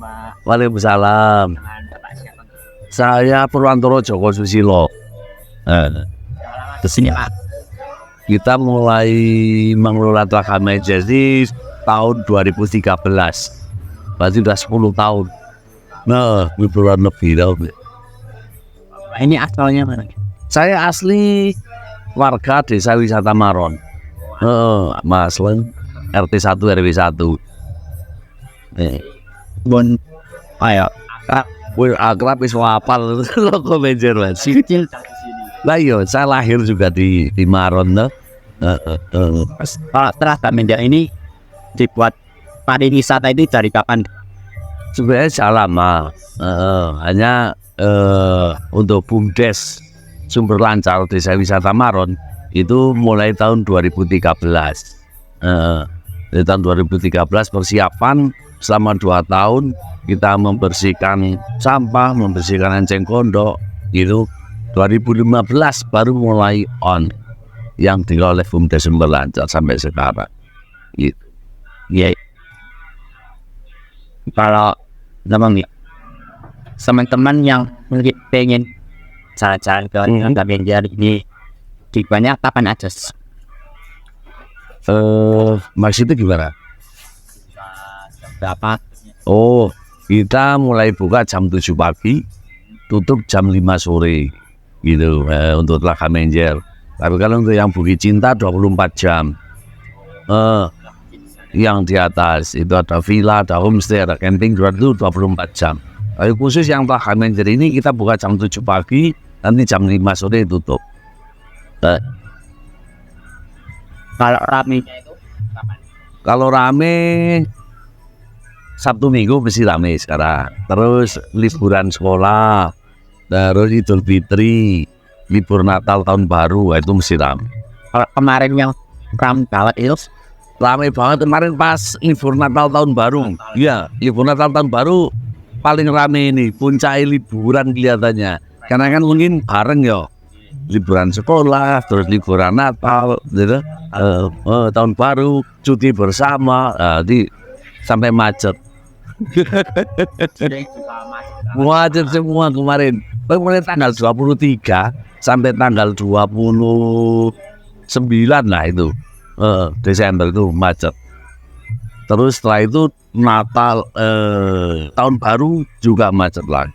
Pak. Waalaikumsalam. Dengan Bapak siapa? Saya Purwantoro Joko Susilo. Kesini Pak. Kita mulai mengelola Telaga Menjer di tahun 2013. Berarti udah 10 tahun. Nah, liburan lebih tahun. Ini asalnya mana? Saya asli warga Desa Wisata Maron. Mas Len, RT 1 RW 1. Bon, ayo. Wih, akrab wis wapal Telaga Menjer Mas. Kecil. Lah iya, saya lahir juga di Maron no. Kalau Telaga Menjer ini dibuat pariwisata itu dari kapan? Sebenarnya sudah lama, hanya untuk BUMDes Sumber Lancar Desa Wisata Maron itu mulai tahun 2013. Dari tahun 2013 persiapan selama 2 tahun kita membersihkan sampah, membersihkan enceng gondok gitu. 2015 baru mulai on yang dikelola oleh BUMDes Sumber Lancar sampai sekarang gitu. Iya. Kalau teman-teman yang mungkin pengen jalan-jalan ke Telaga Menjer ini banyak kapan aja? Maksudnya gimana? Berapa? Oh, kita mulai buka jam 7 pagi, tutup jam 5 sore gitu untuk Telaga Menjer. Tapi kalau untuk yang Bukit Cinta 24 jam. Yang di atas itu ada villa, ada homestay, ada camping, itu 24 jam. Tapi khusus yang Telaga Menjer ini kita buka jam 7 pagi, nanti jam 5 sore tutup. Kalau ramenya itu kapan? Kalau rame Sabtu Minggu mesti rame sekarang. Terus liburan sekolah, terus Idul Fitri, libur Natal tahun baru itu mesti rame. Kalau kemarin yang ram banget itu Rame banget kemarin pas libur Natal tahun baru. Iya, libur Natal tahun baru paling rame ini, puncak liburan kelihatannya. Karena kan mungkin bareng ya, liburan sekolah, terus liburan Natal, gitu. Tahun baru, cuti bersama, sampai macet. Macet semua kemarin. Mulai tanggal 23 sampai tanggal 29 lah itu. Desember itu macet. Terus setelah itu Natal, tahun baru juga macet lagi.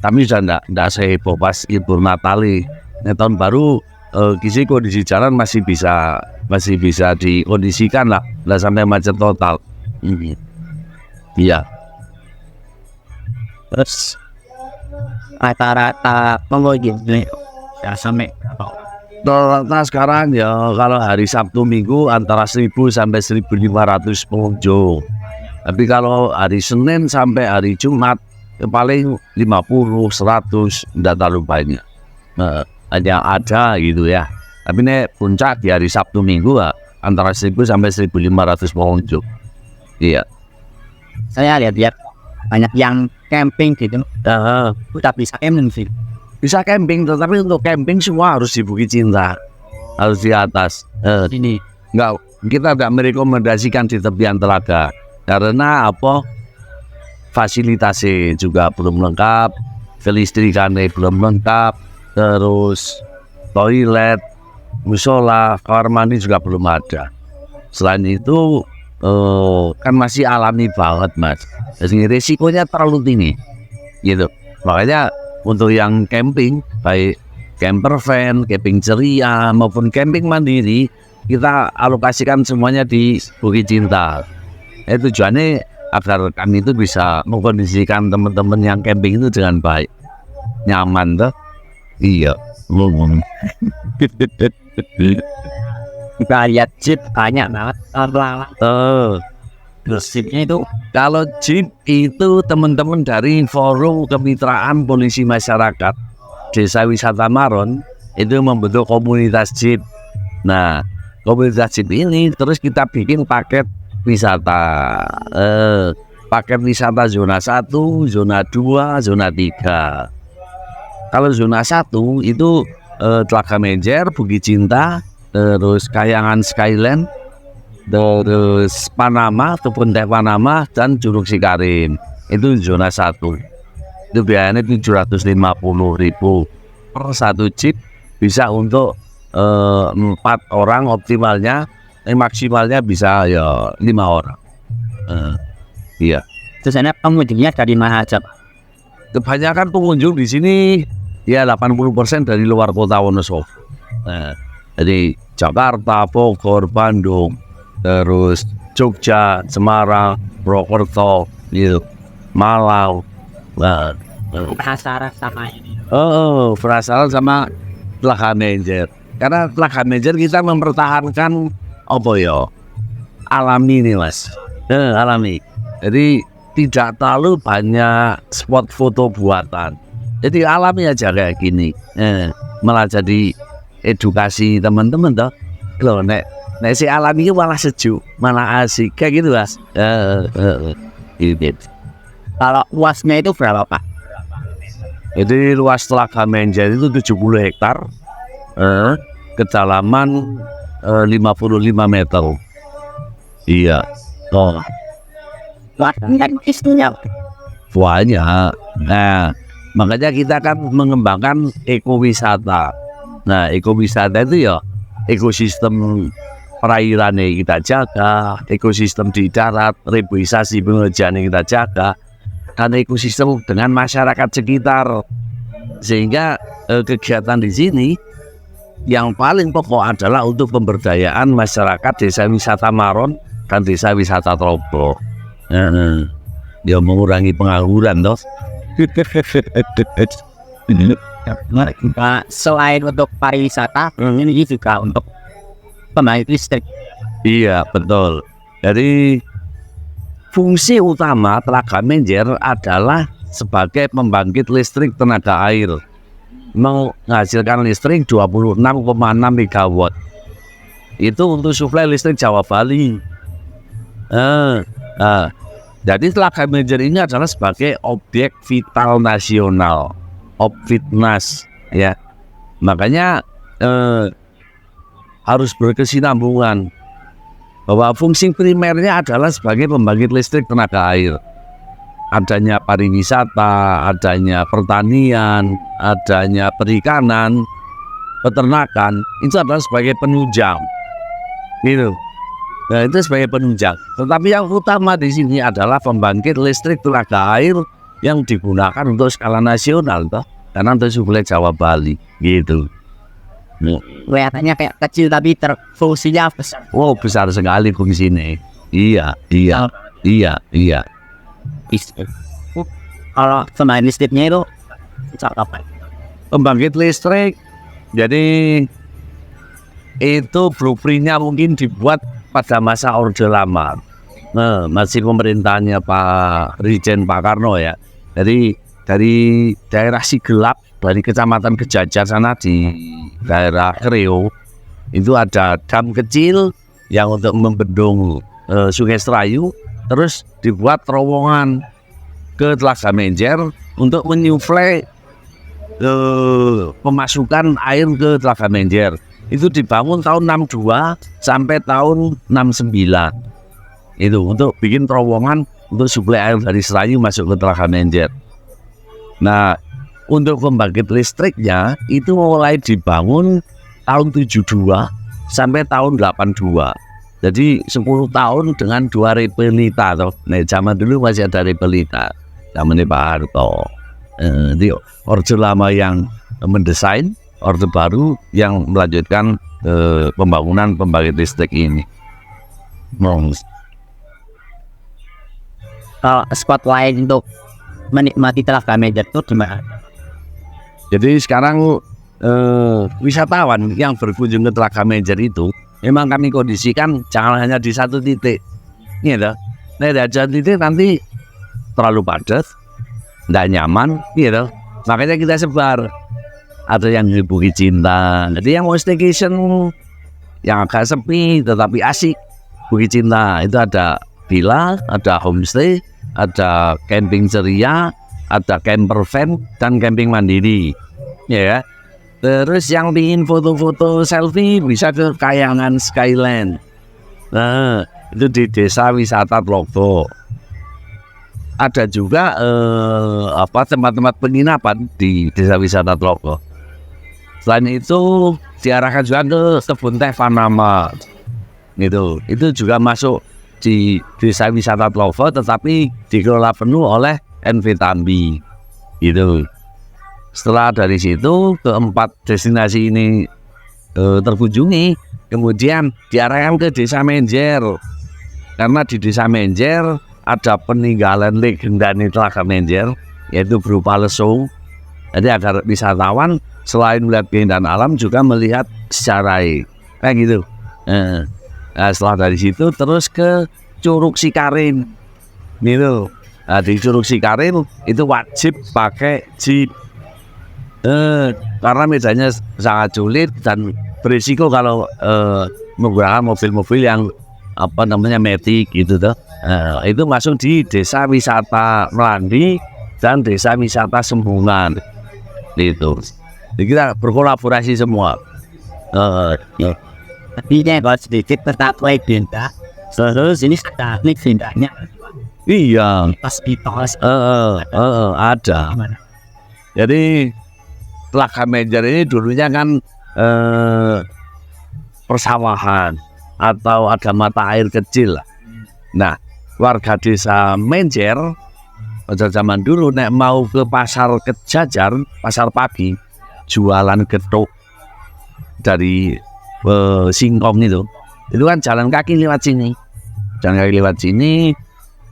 Tapi sudah enggak seheboh pas libur Natal ini. Tahun baru kondisi jalan masih bisa dikondisikan lah, nggak sampai macet total. Iya. terus rata-rata pengunjung ya sampai Rata sekarang ya kalau hari Sabtu Minggu antara 1000 sampai 1500 pengunjung. Tapi kalau hari Senin sampai hari Jumat ya paling 50, 100, tidak terlalu banyak. Hanya ada gitu ya. Tapi ini puncak di hari Sabtu Minggu ya, antara 1000 sampai 1500 pengunjung. Iya. saya lihat banyak yang camping gitu. Udah bisa camping sih. Bisa camping, tetapi untuk camping semua harus di Bukit Cinta, harus di atas. Ini Enggak, kita tidak merekomendasikan di tepian telaga karena apa? Fasilitasnya juga belum lengkap, kelistrikannya belum lengkap, terus toilet, musola, kamar mandi juga belum ada. Selain itu kan masih alami banget mas, jadi risikonya terlalu tinggi, gitu. Makanya untuk yang camping, baik camper van, camping ceria maupun camping mandiri, kita alokasikan semuanya di Bukit Cinta. Tujuannya agar kami itu bisa mengkondisikan teman-teman yang camping itu dengan baik, nyaman tuh. Iya. kita lihat jeep banyak banget orang. Jeepnya itu Kalau jeep itu teman-teman dari Forum Kemitraan Polisi Masyarakat Desa Wisata Maron itu membentuk komunitas jeep. Nah, komunitas jeep ini terus kita bikin paket wisata. Paket wisata zona 1, zona 2, zona 3. Kalau zona 1 itu Telaga Menjer, Bukit Cinta, terus Kayangan Skyland, terus Panama, Kebun Teh Panama, dan Curug Sikarim. itu zona 1. Itu biayanya 750.000 per satu chip, bisa untuk 4 orang optimalnya, maksimalnya bisa ya 5 orang. Iya. Terus ini pengunjungnya dari mana aja, Pak? Kebanyakan pengunjung di sini ya 80% dari luar kota Wonosobo. Jadi Jakarta, Bogor, Bandung, terus Jogja, Semarang, Purwokerto, gitu, Malang. Penasaran sama ini. Penasaran sama Telaga Menjer. Karena Telaga Menjer kita mempertahankan apa ya? Alami nih, Mas. Alami. Jadi tidak terlalu banyak spot foto buatan. Jadi alami aja kayak gini. Malah jadi edukasi teman-teman toh. Loh, nek si alami itu malah sejuk, malah asik kayak gitu, Mas. Gitu. Kalau luasnya itu berapa, Pak? Jadi luas Telaga Menjer itu 70 hektar, kedalaman 55 meter. Iya. Luasnya istrinya Banyak. Nah, makanya kita kan mengembangkan ekowisata. Nah, ekowisata itu ya ekosistem perairannya kita jaga, ekosistem di darat, reboisasi pengerjaan yang kita jaga, dan ekosistem dengan masyarakat sekitar. Sehingga kegiatan di sini yang paling pokok adalah untuk pemberdayaan masyarakat desa wisata Maron dan desa wisata Trobo. Dia mengurangi pengangguran toh. Selain untuk pariwisata, ini juga untuk pembangkit listrik. Iya, betul. Jadi fungsi utama Telaga Menjer adalah sebagai pembangkit listrik tenaga air, menghasilkan listrik 26,6 megawatt. Itu untuk suplai listrik Jawa Bali. Jadi Telaga Menjer ini adalah sebagai objek vital nasional, Obvitnas, ya. Makanya harus berkesinambungan bahwa fungsi primernya adalah sebagai pembangkit listrik tenaga air. Adanya pariwisata, adanya pertanian, adanya perikanan, peternakan, itu adalah sebagai penunjang, gitu. Nah, itu sebagai penunjang. Tetapi yang utama di sini adalah pembangkit listrik tenaga air yang digunakan untuk skala nasional, toh, karena untuk suplai Jawa Bali, gitu. Kelihatannya kayak kecil tapi fungsinya besar. Wow, besar sekali fungsinya. Iya. Kalau pembangkit listriknya itu apa? Pembangkit listrik, jadi itu blueprintnya mungkin dibuat pada masa Orde Lama. Masih pemerintahannya Pak Rijen Pak Karno ya. Jadi dari daerah Sigelap, dari kecamatan Kejajar sana di daerah Kreo, itu ada dam kecil yang untuk membendung Sungai Serayu. Terus dibuat terowongan ke Telaga Menjer untuk menyuplai pemasukan air ke Telaga Menjer. Itu dibangun tahun 62 sampai tahun 69. Itu untuk bikin terowongan untuk suplai air dari Serayu masuk ke Telaga Menjer. Nah, untuk pembangkit listriknya itu mulai dibangun tahun 72 sampai tahun 82. Jadi 10 tahun dengan 2 repelita toh. Nah, zaman dulu masih ada repelita. Zamannya Pak Harto. Itu Orde Lama yang mendesain, Orde Baru yang melanjutkan pembangunan pembangkit listrik ini. Spot lain untuk menikmati Telaga Menjer itu di mana? Jadi sekarang wisatawan yang berkunjung ke Telaga Menjer itu memang kami kondisikan jangan hanya di satu titik, gitu. Nah, di satu titik nanti terlalu padat, tidak nyaman, gitu. Makanya kita sebar. Ada yang di Bukit Cinta, jadi yang mau staycation yang agak sepi tetapi asik, Bukit Cinta itu ada villa, ada homestay, ada camping ceria, ada camper van dan camping mandiri, ya. Terus yang ingin foto-foto selfie bisa ke Kayangan Skyland. Nah, itu di Desa Wisata Trobo. ada juga tempat-tempat penginapan di desa wisata Tlogo. Selain itu diarahkan juga ke kebun teh Panama gitu. Itu juga masuk di desa wisata Tlogo, tetapi dikelola penuh oleh NV Tambi gitu. Setelah dari situ keempat destinasi ini terkunjungi, kemudian diarahkan ke desa Menjer, karena di desa Menjer ada peninggalan legendaris Telaga Menjer, yaitu berupa lesung. Jadi agar wisatawan selain melihat keindahan alam juga melihat sejarah kayak gitu. Nah, setelah dari situ terus ke Curug Sikarin gitu. Nah, di Curug Sikarin itu wajib pakai jeep karena medannya sangat sulit dan berisiko kalau menggunakan mobil-mobil yang matic gitu tuh. Itu masuk di desa wisata Melandi dan desa wisata Sembungan gitu. Jadi kita berkolaborasi semua. Tapi ini kalau sedikit tetap legenda. Terus ini teknik pindahnya. Iya. Pas mitos. Ada. Jadi Telaga Menjer ini dulunya kan persawahan atau ada mata air kecil lah. Nah, warga desa Menjer pada zaman dulu nek mau ke pasar Kejajar, pasar pagi, jualan getuk dari singkong itu kan jalan kaki lewat sini. Jalan kaki lewat sini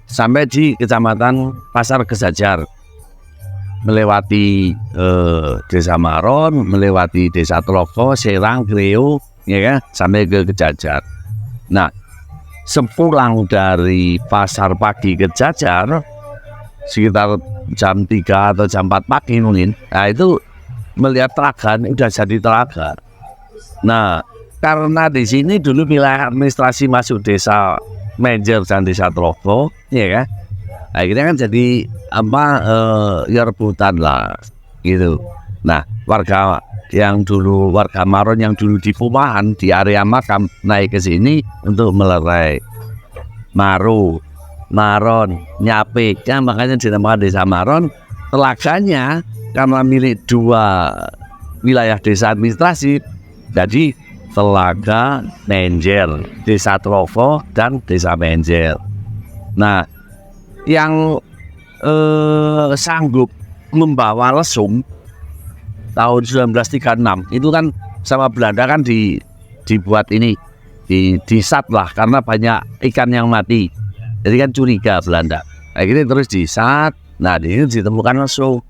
sampai di kecamatan Pasar Kejajar. Melewati desa Maron, melewati desa Tlogo, Serang, Greo, ya kan, sampai ke Kejajar. Nah, sepulang dari pasar pagi Kejajar sekitar jam 3 atau jam 4 pagi mungkin. Nah, itu melihat telaga, udah jadi telaga. Nah, karena di sini dulu wilayah administrasi masuk desa Menjer dan desa Tlogo, ya kan. Akhirnya kan jadi ya rebutan lah gitu. Nah, warga Maron yang dulu di Pumahan di area makam naik ke sini untuk melerai Maron, Nyapik ya, makanya dinamakan desa Maron. Telaganya karena milik dua wilayah desa administrasi, jadi Telaga Menjer, desa Tlogo dan desa Menjer. Nah, yang sanggup membawa lesung tahun 1936 itu kan sama Belanda kan dibuat ini disat lah karena banyak ikan yang mati, jadi kan curiga Belanda. Akhirnya terus disat. Nah, di sini ditemukan lesung,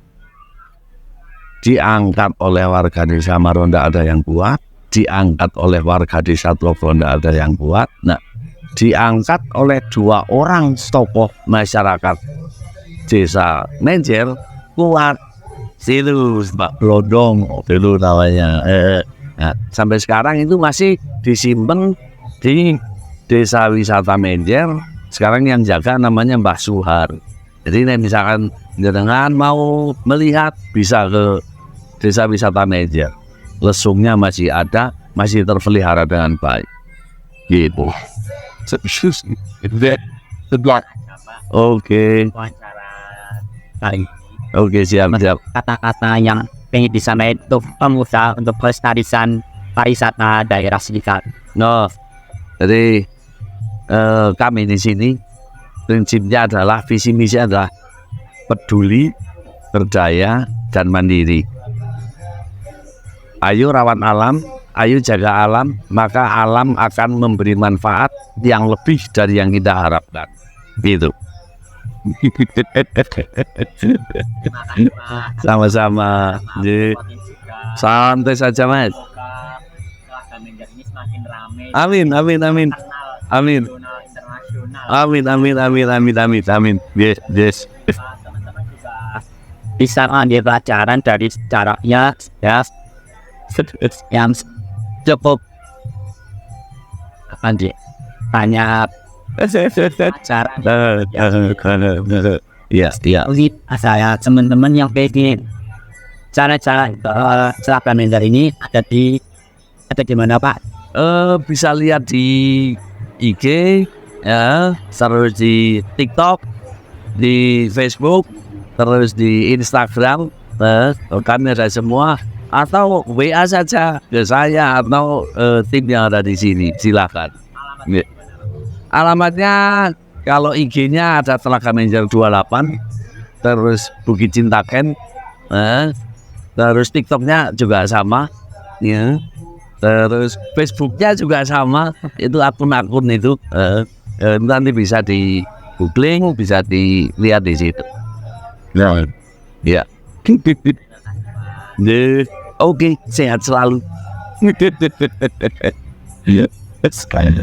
diangkat oleh warga desa Maron, tidak ada yang buat, diangkat oleh warga desa Tlogo, tidak ada yang buat. Nah, diangkat oleh dua orang tokoh masyarakat desa Menjer kuat. Situ Pak Blodong dulu namanya. Nah, sampai sekarang itu masih disimpan di desa wisata Menjer. Sekarang yang jaga namanya Mbah Suhar. Jadi misalkan jenengan mau melihat bisa ke desa wisata Menjer. Lesungnya masih ada, masih terpelihara dengan baik. Gitu. Oke. Oke, siap. Kata-kata yang pengen disampaikan untuk pemuda untuk pelestarian pariwisata daerah sekitar. No, jadi kami di sini prinsipnya adalah visi misi adalah peduli, berdaya, dan mandiri. Ayo rawat alam, ayo jaga alam, maka alam akan memberi manfaat yang lebih dari yang kita harapkan. Gitu. Sama-sama. Santai saja, Mas. Amin, amin, amin. Amin. Amin, amin, amin, amin, amin, amin. Yes, yes. Teman-teman juga bisa ambil pelajaran dari sejarahnya ya, yang cukup apa sih, banyak pelajaran. Iya, iya. Saya teman-teman yang pengen cara-cara Telaga Menjer ini ada di mana Pak? Bisa lihat di IG ya, terus di TikTok di Facebook, terus di Instagram, kami ada semua, atau WA saja ke saya atau tim yang ada di sini, silakan. Ya. Alamatnya kalau IG-nya ada Telaga Menjer 28, terus Bukit Cinta Ken, terus TikTok-nya juga sama, ya. Terus Facebook-nya juga sama, itu akun-akun itu nanti bisa di googling, bisa dilihat di situ. Ya, ya. Oke, sehat selalu. Ya, sekali.